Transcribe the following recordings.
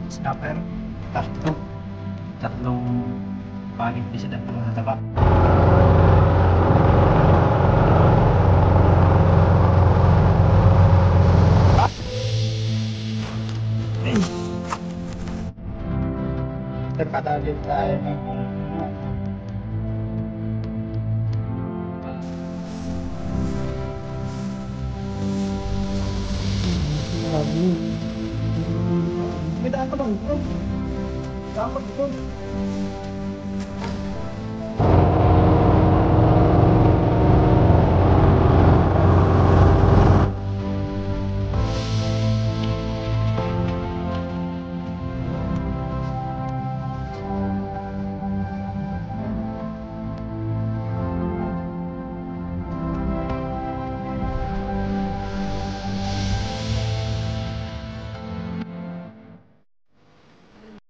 Snapper. Tatlong pangit din sa tatlong nataba. Terkadang tayo may daan pa lang ito. Dapat ito.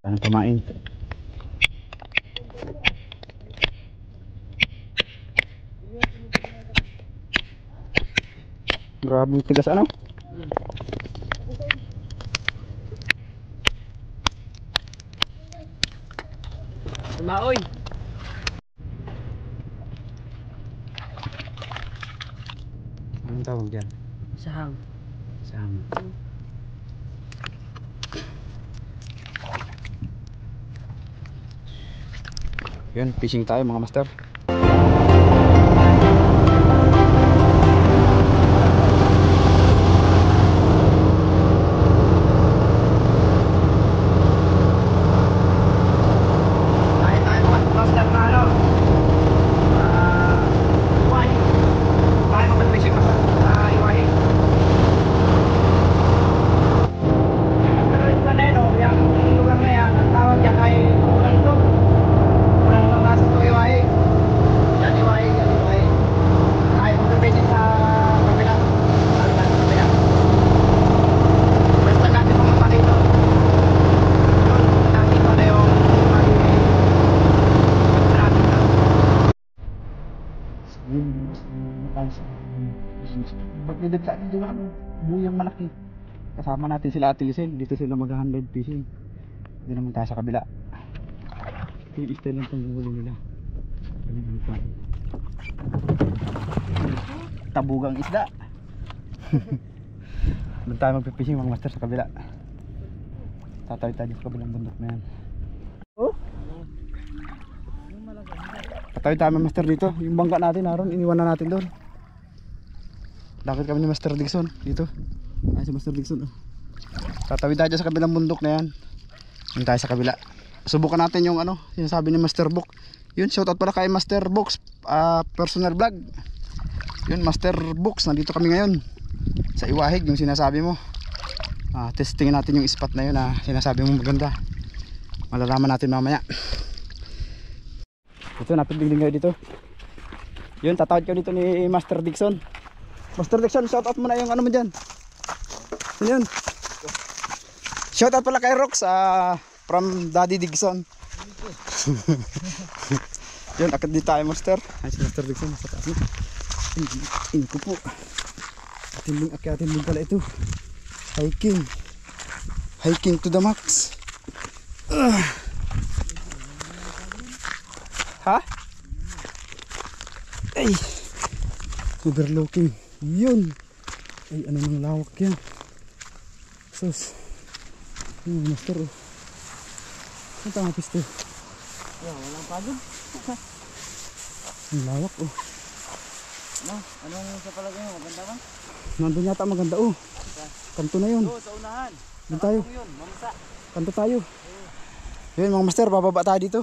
Ano kumain? Grabe yung tigas ano? Sumaoy! Anong tawag dyan? Sahang. Sahang. Yun, fishing tayo mga master. Magdidagsa din yung buyang malaki. Kasama natin sila Ate Lisel. Dito sila mag-handle fishing. Dito naman tayo sa kabila. Style lang itong huli nila. Tabugang isda. Doon tayo magpipishing mga master sa kabila. Tatawid tayo sa kabilang bundok na yan. Oh? Tatawid tayo mga master dito. Yung bangka natin naroon, iniwan na natin doon. Lakad kami ni Master Dixon dito. Ay si Master Dixon. Tatawid tayo sa kabilang bundok na yan. Yun tayo sa kabila. Subukan natin yung ano, sinasabi ni Master Book. Yun, shoutout pala kay Master Books personal vlog. Yun, Master Books, nandito kami ngayon sa Iwahig, yung sinasabi mo. Testingin natin yung spot na yun na sinasabi mo maganda. Malalaman natin mamaya. Ito, napitbigling kayo dito. Yun, tatawid ko dito ni Master Dixon. Master Dixon, shoutout mo na yung ano mo dyan. Yun. Shoutout pala kay Rox from Daddy Dixon. Yun, akit di tayo Master. Ay si Master Dixon, sa taas mo. Inko po. Atin din pala ito. Hiking. Hiking to the max. Ha? Ay. Overlooking. Yun. Ay, ano nang lawak yan. Sus. Master oh. Ang tanga pisto. Walang pagod. Ang lawak oh. Anong sa palagay mo? Maganda ba? Nandun yata maganda oh. Kanto na yun. Sa unahan. Doon tayo. Yun, mamsa. Kanto tayo. Yun mga master, bababa tayo dito.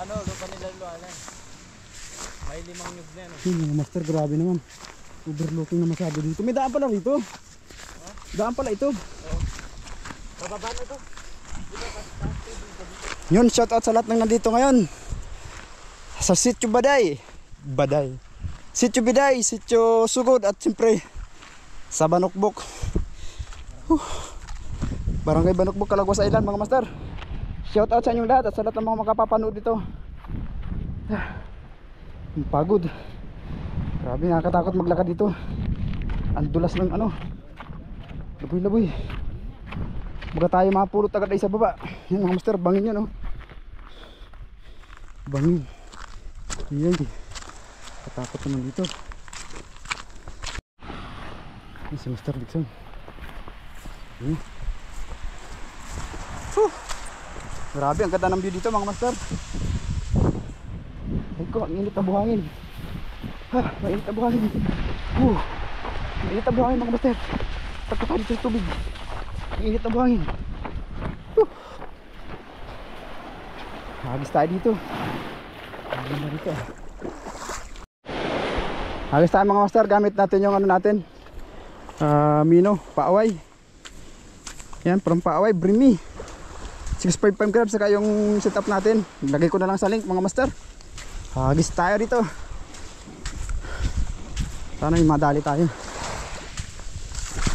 Doon pa nila lualan. May 5 nyug na yan. Yun mga master, grabe naman. Overlooking na masyado dito. May daan pala rito. Daan pala ito. Bababa na ito. Yun, shoutout sa lahat ng nandito ngayon. Sa Sitio Baday. Sitio Biday, Sitio Sugod at siyempre sa Banokbok. Barangay Banokbok, Calaguas Island mga master. Shoutout sa inyong lahat at sa lahat ng mga makapapanood dito. Ang pagod. Grabe, nakakatakot maglakad dito. Ang dulas ng ano, laboy-laboy. Baka tayo mapulot agad ay sa baba. Yan mga master, bangin yan oh. Bangin. Yan. Katakot naman dito. Yan si Master Dixon. Grabe, ang ganda ng view dito mga master. Ay ko, ang init na buhangin. Mainit na buhangin. Mainit na buhangin mga master. Pagkapa dito yung tubig. Ang init na buhangin. Hagis tayo dito. Hagis tayo mga master. Gamit natin yung ano natin, Mino, paaway. Yan, from paaway, Brimi 655 grams. Saka yung setup natin, lagay ko na lang sa link mga master. Hagis tayo dito. Sana yung madali tayo.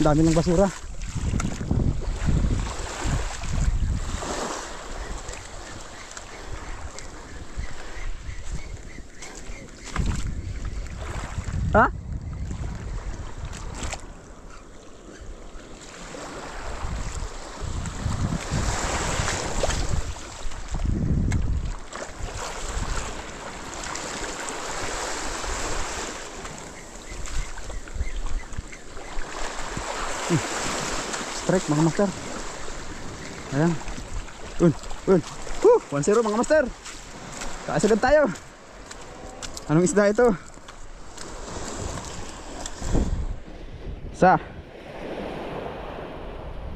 Dami ng basura. Ha? Strike mga master. Ayan. 1-0 mga master. Kaasagad tayo. Anong isda ito?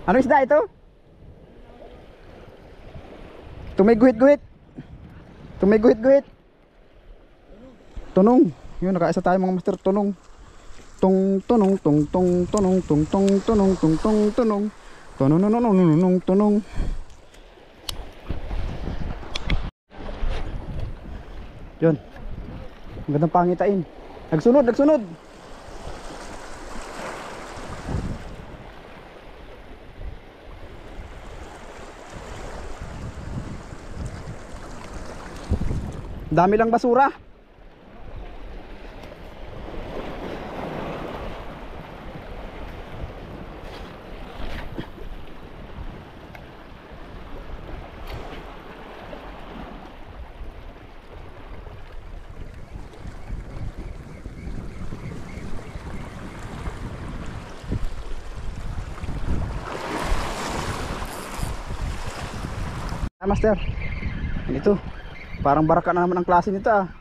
Anong isda ito? Tumiguhit-guhit. Tunong. Yun, nakaisa tayo mga master. Tunong. Tunong. Yun. Ang gandang pangitain. Nagsunod. Dami lang basura. Master, ito parang baraka na naman ang klase nito ah.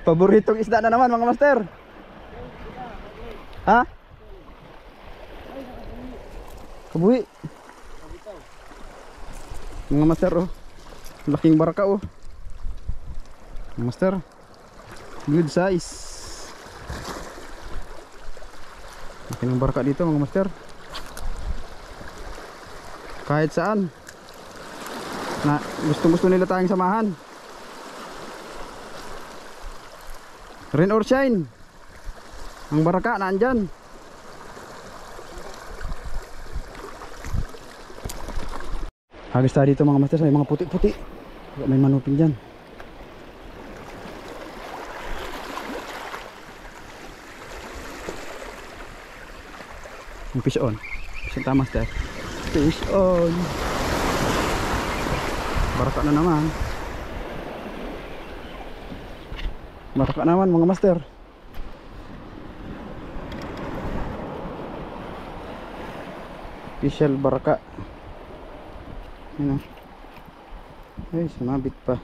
Paboritong isda na naman mga master. Ha? Kabuhi. Mga master oh, laking baraka oh. Mga master, good size. Laki ng baraka dito mga master. Kahit saan na gusto nila tayong samahan. Rain or shine, ang baraka naandyan. Hagis tayo dito mga master. May mga puti-puti. May manupin dyan. Yung fish on. Fish on master. Fish on. Baraka na naman. Baraka naman mga master. Official baraka. Ano? Ay, sumabit pa.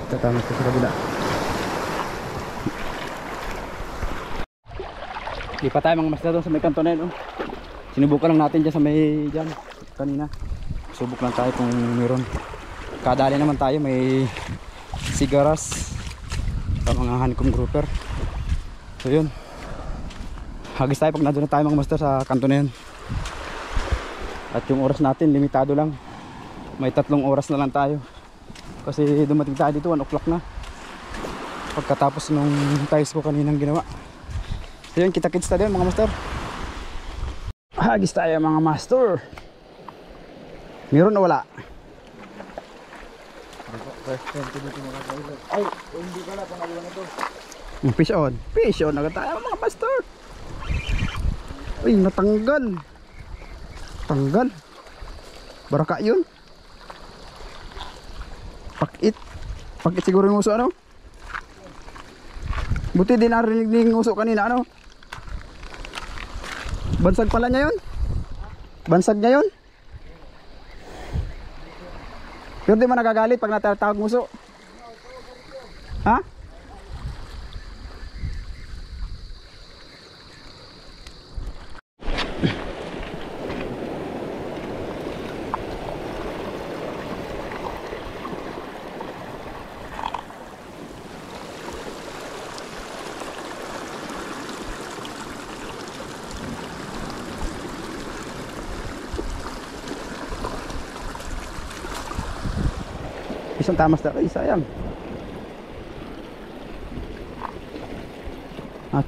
Tatama sa kabila. Di pa tayo mga master doon sa may kanto na yun. Sinubukan lang natin dyan sa may dyan kanina. Subok lang tayo kung meron. Kadali naman tayo, may sigaras sa mga honeycomb grouper. So yun, hagis tayo pag nandun na tayo mga master sa kanto na yun. At yung oras natin limitado lang. May 3 oras na lang tayo. Kasi dumating tayo dito 1 o'clock na, pagkatapos nung tiles ko kaninang ginawa. So yun, kita-kits tayo mga master. Hagis tayo mga master. Meron o wala? First time ko dito makakailan. Ay, hindi pala pangalawa na to. Fish on. Fish on. Agad tayo mga master. Uy, natanggal. Tanggal. Baraka yun. Pakit. Pakit siguro yung uso ano? Buti din narinig ng uso kanina ano? Bansag pala niya yun? Bansag niya yun? Pero di mo nagagalit pag natatawag muso? Ha? Isang tamas na kayo, sayang.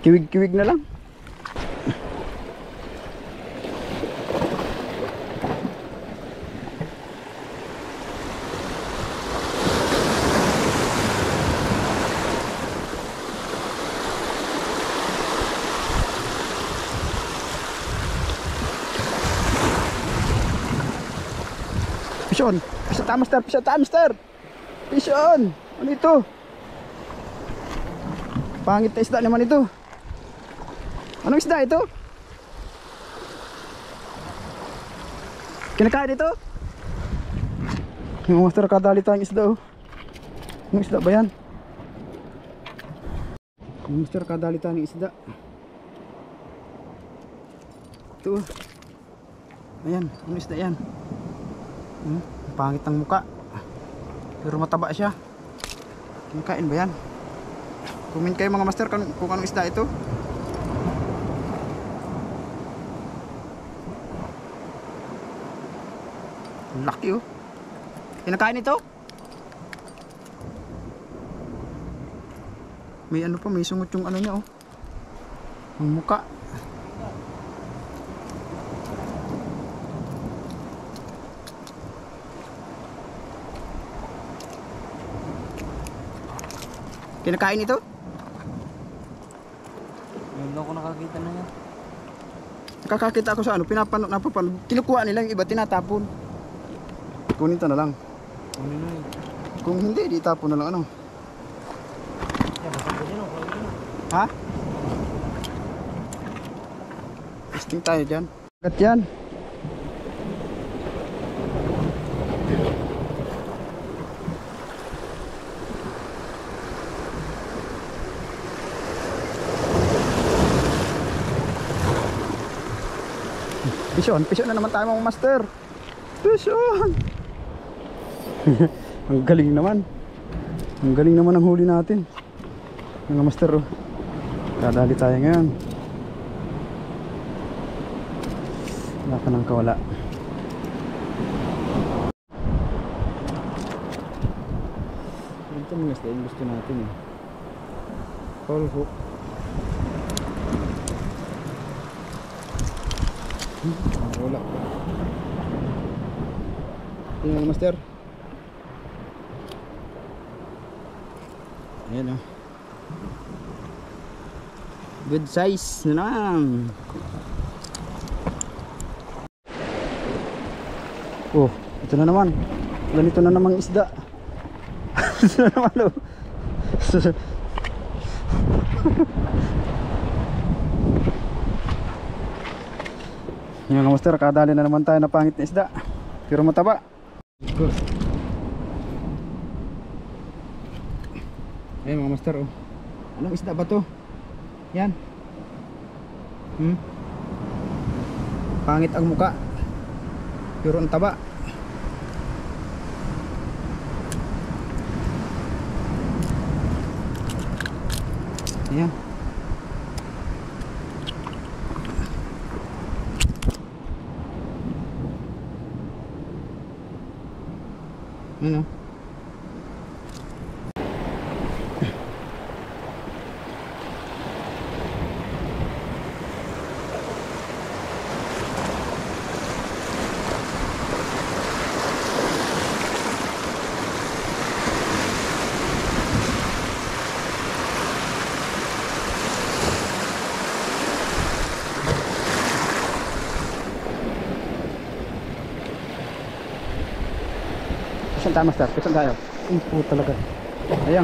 Kiwig-kiwig na lang. Pison, pison tamaster, pison tamaster. Pison, ano ito? Pangit na isda naman ito. Anong isda ito? Kinakain ito? Yung master, kadali tayong isda oh. Anong isda ba yan? Yung master, kadali tayong isda. Ito oh. Ayan, anong isda yan? Pangit ng muka. Pero mataba siya. Kinakain ba yan? Comment kayo mga master kung anong isda ito. Laki oh. Kinakain ito? May ano pa, may sungot yung ano niya oh. Ang muka. Kinakain ito? Ngayon lang ako nakakita na yan. Nakakakita ako sa ano, napapanood. Kinukuha nila yung iba, tinatapon. Kunin ito na lang. Ano na yun? Kung hindi, di tapon na lang ano. Yan, masang ko dyan ako. Ha? Testing tayo dyan. Agad yan. Pison na naman tayo mga master. Pison. Ang galing naman. Ang galing naman ang huli natin. Mga master oh. Kadali tayo ngayon. Wala ka nang kawala. Ito mga isda yung gusto natin eh. Call hook. Wala. Tingnan mo master. Ayan o. Good size na lang. Oh, ito na naman. Ganito na namang isda. Ito na naman o. Yung mga master, kadali na naman tayo na pangit na isda. Pero mataba. Ayan mga master oh. Anong isda ba to? Yan. Pangit ang muka. Pero ang taba. Ayan. Ano? Saan tayo master? Saan tayo? Po talaga. Ayan.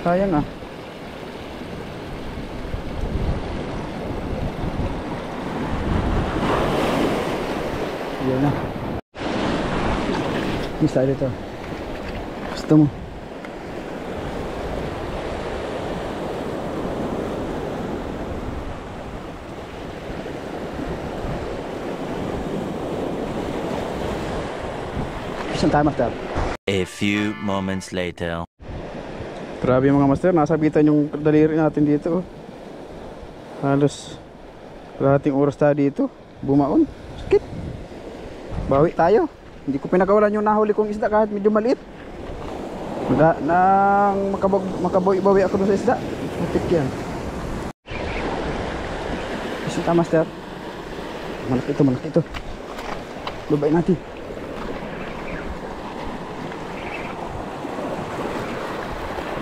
Sayang ah. Yun na. Miss tayo dito. Gusto mo? Saan tayo master? A few moments later. Grabe mga master, nasabitan yung daliri natin dito. Halos kalahating oras tayo dito. Bumaon. Sakit. Bawi tayo. Hindi ko pinagawalan yung nahuli kong isda kahit medyo maliit. Nang makabawi ako doon sa isda. Matik yan. Isda master. Malaki ito, malaki ito. Lubain natin.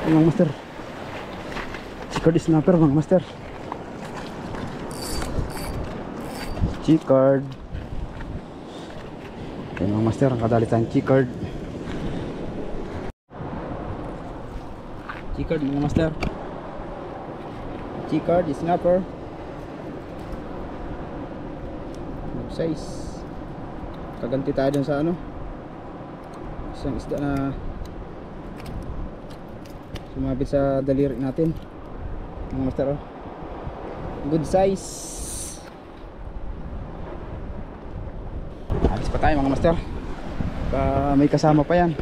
Mga master, G-card snapper mga master. G-card. Ayan mga master, ang kadali tayong G-card. G-card mga master. G-card snapper. Size. Kaganti tayo dun sa ano, isang isda na sumabit sa daliri natin mga master. Oh, good size. Alis pa tayo mga master. May kasama pa yan.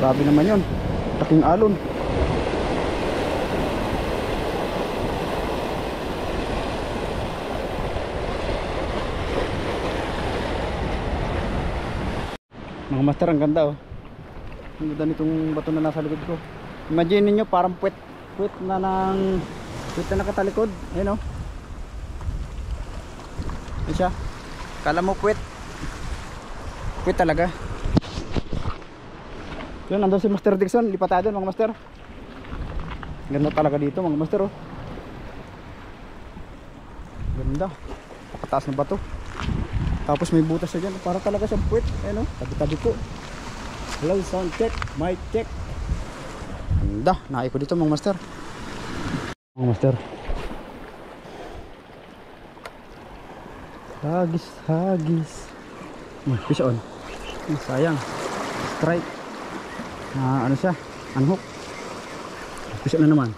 Grabe naman yun. Laking alon. Mga master, ang ganda oh. Ang ganda nitong bato na nasa likod ko. Imagine niyo parang puwet na nakatalikod. Ayun oh. Ayun siya. Kala mo puwet. Puwet talaga. Yun, nandun si Master Dixon. Lipat tayo dun mga master. Ganda talaga dito mga master oh. Ganda. Pakataas ng bato. Tapos may butas siya dyan. Para talaga siyang puwet. Ayan oh, tabi-tabi ko. Hello, sound check, mic check. Ganda, naay ko dito mga master. Mga master, hagis. Fish on. Sayang. Strike. Ano siya? Unhook. Fish on na naman.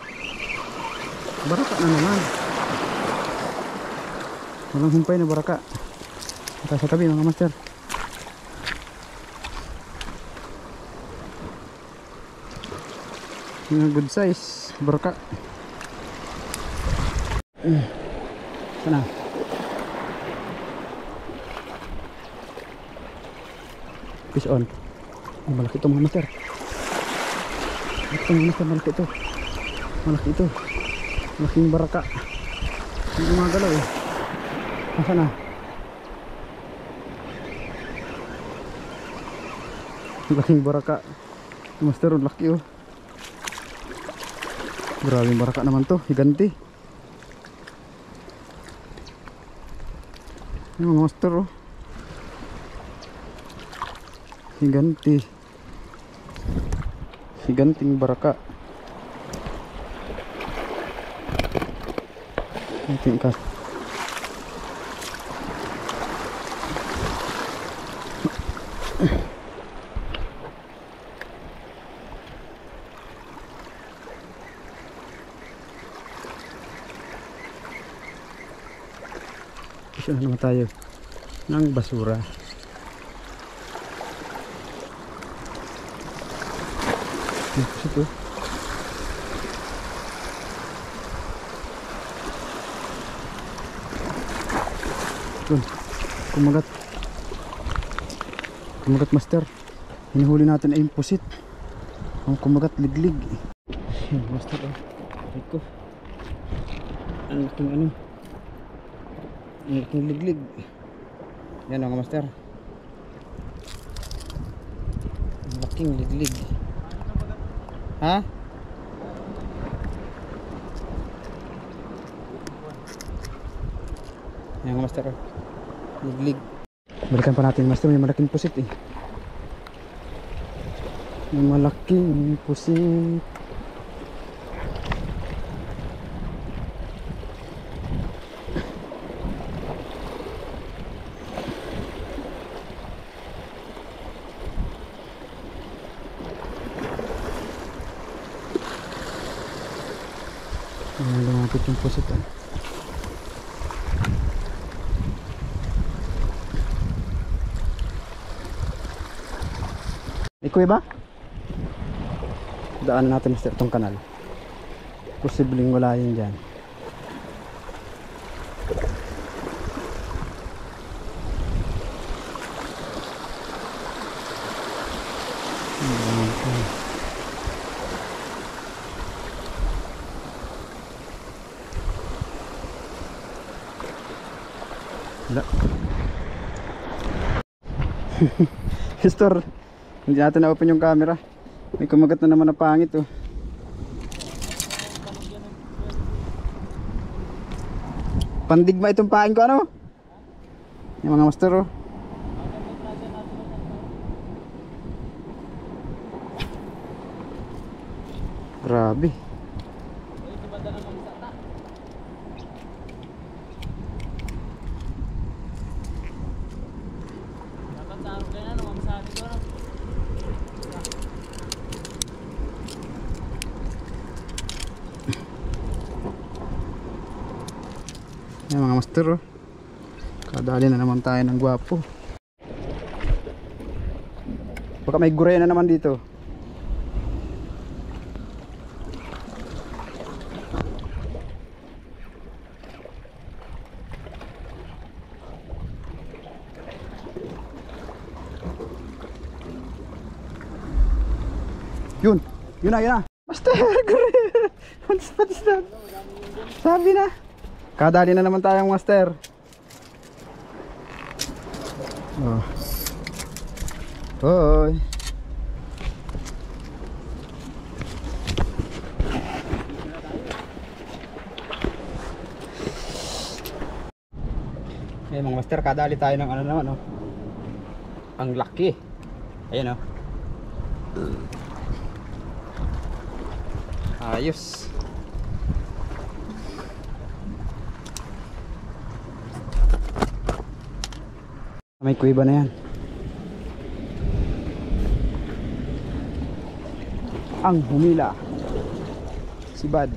Baraka na naman. Walang humpay na baraka. Ito sa tabi mga master. Good size baraka. Sana fish on. Malaki ito mga master. Malaki ito. Malaking baraka. Hindi gumagalaw eh. Nasaan na? Malaking baraka. Master, laki oh. Grabing baraka naman to, higanti. Yung mga master oh. Higanting baraka. Ating ka. Isa na naman tayo ng basura. Ito. Kumagat master. Hinihuli natin ay imposit. Ang kumagat liglig. Master oh. Ito. Ang laking ano. Ang laking liglig. Yan mga master. Ang laking liglig. Ha? Yan mga master. Liglig. Balikan pa natin master, may malaking pusit eh. May malaking pusit. Lumapit yung pusit eh. Ikoy ba? Daan natin sa itong kanal. Posibleng wala yun dyan. Wala. Histor, hindi natin na-open yung camera. May kumagat na naman na pangit oh. Pandigma itong pain ko ano? Yung mga master oh. Grabe. Yan mga master oh. Kadali na naman tayo ng gwapo. Baka may guraya na naman dito. Yun na. Master, guraya. What is that? Sabi na. Kadali na naman tayong master. Oh. Hoy. Mga master, kadali tayo ng ano naman oh. Ang laki. Ayan oh. Ayos. May kuiba na yan. Ang humila si Bad.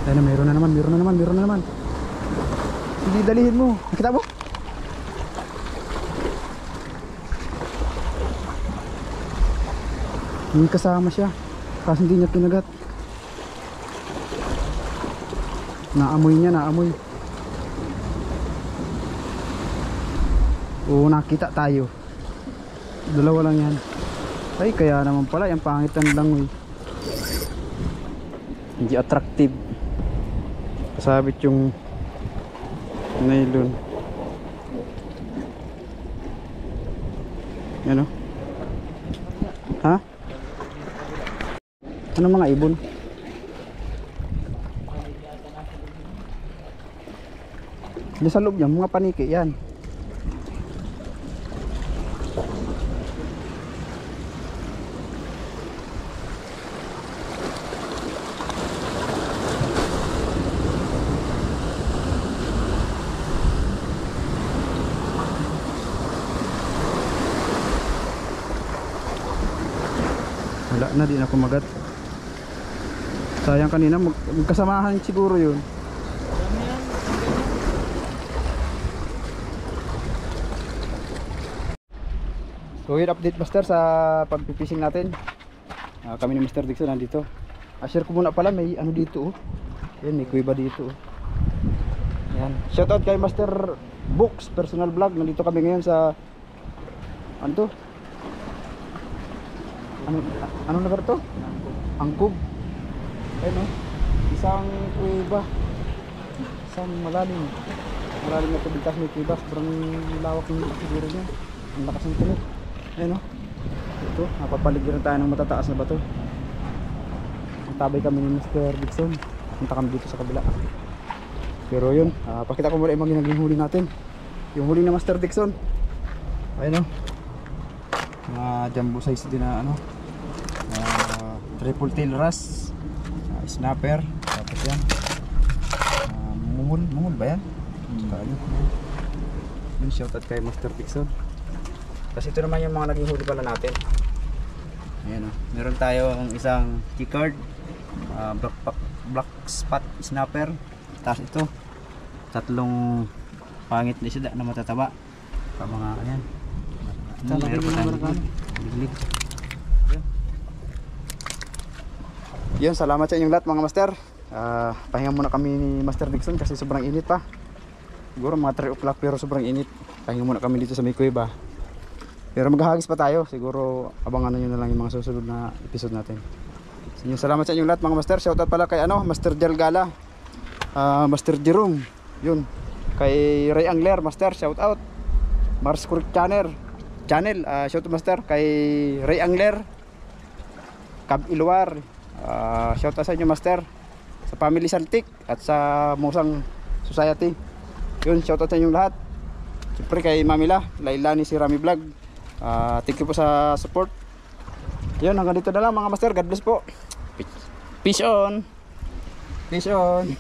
Ayun, meron na naman. Sige, dalihin mo. Nakita mo? May kasama siya. Kasi hindi niya kinagat. Naamoy niya. Oo, nakita tayo. Dalawa lang yan. Ay, kaya naman pala. Yung pangitan lang eh. Hindi attractive. Kasabit yung nylon. Yan o. Ha? Ano mga ibon? Di sa loob niya, mga paniki yan. Wala na, di na kumagat. Sayang kanina, magkasamahan siguro yun. So yun, update master sa pagpipishing natin. Kami ni Mr. Dixon nandito. share ko muna pala, may ano dito oh. Yan, may kuweba dito oh. Yan. Shoutout kay Master Books Personal Vlog. Nandito kami ngayon sa ano to? Ano lugar to? Angkub. Ayun oh. Isang kuweba. Isang malalim. Malalim na tubig, tapos may kuweba. Sobrang lawak ng siguro niya. Ang lakas ng tunog. Ayun oh. Ito, napapaligiran tayo ng matataas na bato. Tabay kami ni Mr. Dixon. Punta kami dito sa kabila. Pero yun, pakita ko muna yung mga naging huli natin. Yung huli na Master Dixon. Ayun o. Mga jumbo size din na ano. Triple tail wrasse. Snapper. Tapos yan. Mungol ba yan? Yun, shoutout kay Master Dixon. Kasi ito naman yung mga naging huli pala natin. Ayan o. Meron tayong isang keycard. Black spot snapper. Tapos ito, 3 pangit na isda na matataba. Pa mga ayan. Meron pa tayong liglig. Yun, salamat sa inyong lahat mga master. Pahinga muna kami ni Master Dixon kasi sobrang init pa. Siguro mga 3 o'clock pero sobrang init. Pahinga muna kami dito sa may kuweba. Pero maghahagis pa tayo. Siguro abangan nyo na lang yung mga susunod na episode natin. Salamat sa inyong lahat mga master. Shoutout pala kay Master Jalgala, Master Jerome, yun, kay Ray Angler Master, shoutout. Mars Kurik Channel, shoutout master kay Ray Angler, Cab Iluar, shoutout sa inyo master, sa Family Saltik at sa Musang Society. Yun, shoutout sa inyong lahat. Siyempre kay Mamila, Lailani si Rami Vlog. Thank you po sa support. Yun, hanggang dito na lang mga master. God bless po. Peace on. Peace on.